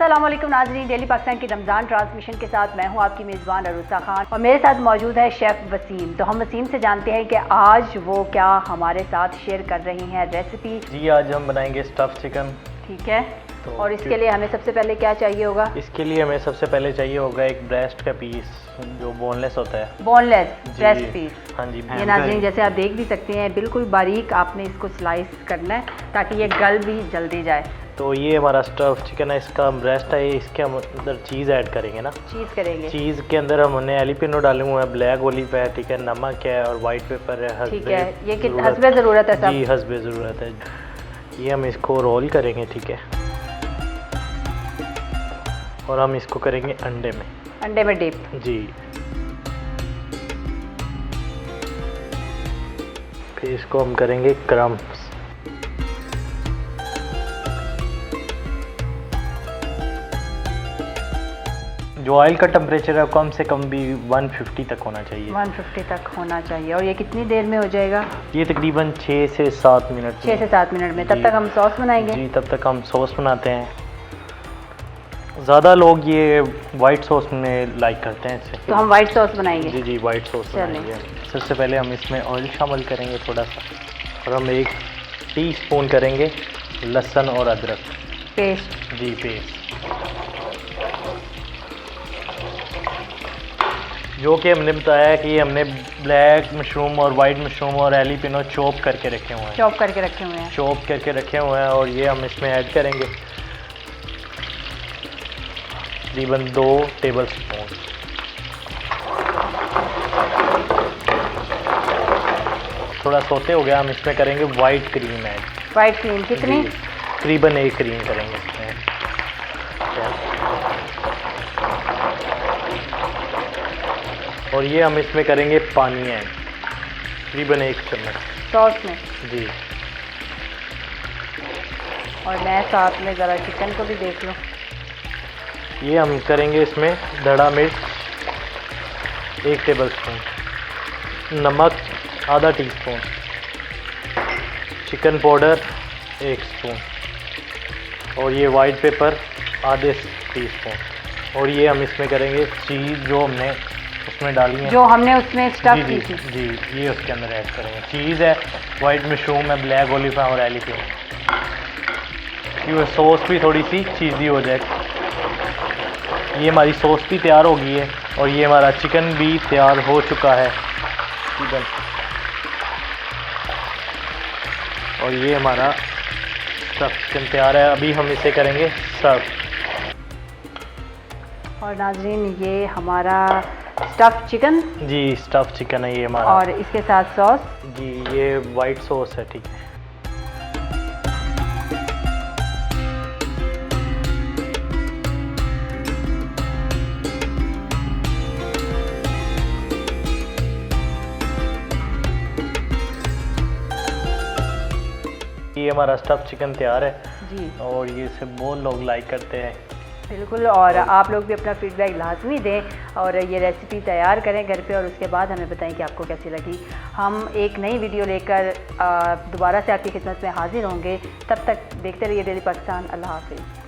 अस्सलामुअलैकुम नाज़रीन, डेली पाकिस्तान की रमज़ान ट्रांसमिशन के साथ मैं हूं आपकी मेज़बान अरूसा खान और मेरे साथ मौजूद है शेफ़ वसीम। तो हम वसीम से जानते हैं कि आज वो क्या हमारे साथ शेयर कर रही हैं रेसिपी। जी, आज हम बनाएंगे स्टफ़ चिकन। ठीक है, तो और इसके लिए हमें सबसे पहले क्या चाहिए होगा? इसके लिए हमें सबसे पहले चाहिए होगा एक ब्रेस्ट का पीस जो बोनलेस होता है। Boneless breast piece. हाँ जी। ये नाज़रीन जैसे आप देख भी सकते हैं बिल्कुल बारीक आपने इसको स्लाइस करना है ताकि ये गल भी जल्दी जाए। तो ये हमारा स्टफ़ चिकन है, इसका ब्रेस्ट है, इसके हम अंदर चीज़ ऐड करेंगे ना। चीज़ करेंगे। चीज़ के अंदर हमने एलिपिनो डाले हुए हैं, ब्लैक ओलिव है, ठीक है, नमक है और वाइट पेपर है। ठीक है, ये हस्बे ज़रूरत है सब? जी, हस्बे ज़रूरत है। ये हम इसको रोल करेंगे, ठीक है, और हम इसको करेंगे अंडे में डिप। जी। फिर इसको हम करेंगे क्रम्स। जो ऑयल का टेम्परेचर है कम से कम भी 150 तक होना चाहिए। 150 तक होना चाहिए। और ये कितनी देर में हो जाएगा? ये तकरीबन 6 से 7 मिनट। 6 से 7 मिनट में। तब तक हम सॉस बनाएंगे? जी, तब तक हम सॉस बनाते हैं। ज़्यादा लोग ये वाइट सॉस में लाइक करते हैं इससे, तो हम वाइट सॉस बनाएंगे। जी जी, वाइट सॉस बनाएंगे। सबसे पहले हम इसमें ऑयल शामिल करेंगे थोड़ा सा, और हम 1 टीस्पून करेंगे लहसुन और अदरक पेस्ट। जी, पेस्ट, जो कि हमने बताया है कि हमने ब्लैक मशरूम और वाइट मशरूम और एलिपिनो चॉप करके रखे हुए हैं। चॉप करके रखे हुए हैं। चॉप करके रखे हुए हैं, और ये हम इसमें ऐड करेंगे तकरीबन 2 टेबल स्पून। थोड़ा सोते हो गया, हम इसमें करेंगे white cream add. White cream कितनी? तकरीबन 1 क्रीम करेंगे इसमें। और ये हम इसमें करेंगे पानी ऐड, तकरीबन 1 चम्मच सॉस में। जी। और मैं साथ में ज़रा चिकन को भी देख लूँ। ये हम करेंगे इसमें धड़ा मिर्च 1 टेबल स्पून, नमक आधा टीस्पून, चिकन पाउडर 1 स्पून, और ये वाइट पेपर आधे टीस्पून। और ये हम इसमें करेंगे चीज़ जो हमने उसमें डाली है, जो हमने उसमें स्टफ की थी। जी, ये उसके अंदर ऐड करेंगे। चीज़ है, वाइट मशरूम है, ब्लैक ओलिव है और एलिपिनो। ये सॉस भी थोड़ी सी चीज़ी हो जाए। ये हमारी सॉस भी तैयार हो गई है, और ये हमारा चिकन भी तैयार हो चुका है चिकन। और ये हमारा स्टफ़ चिकन तैयार है। अभी हम इसे करेंगे सर्व। और नाज़रीन ये हमारा स्टफ़ चिकन। जी, स्टफ़ चिकन है ये हमारा। और इसके साथ सॉस? जी, ये वाइट सॉस है, ठीक है। ये हमारा स्टफ़ चिकन तैयार है जी, और ये इसे बहुत लोग लाइक करते हैं। बिल्कुल। और आप लोग भी अपना फीडबैक लाजमी दें और ये रेसिपी तैयार करें घर पे, और उसके बाद हमें बताएं कि आपको कैसी लगी। हम एक नई वीडियो लेकर दोबारा से आपकी खिदमत में हाजिर होंगे। तब तक देखते रहिए डेली पाकिस्तान। अल्लाह हाफिज़।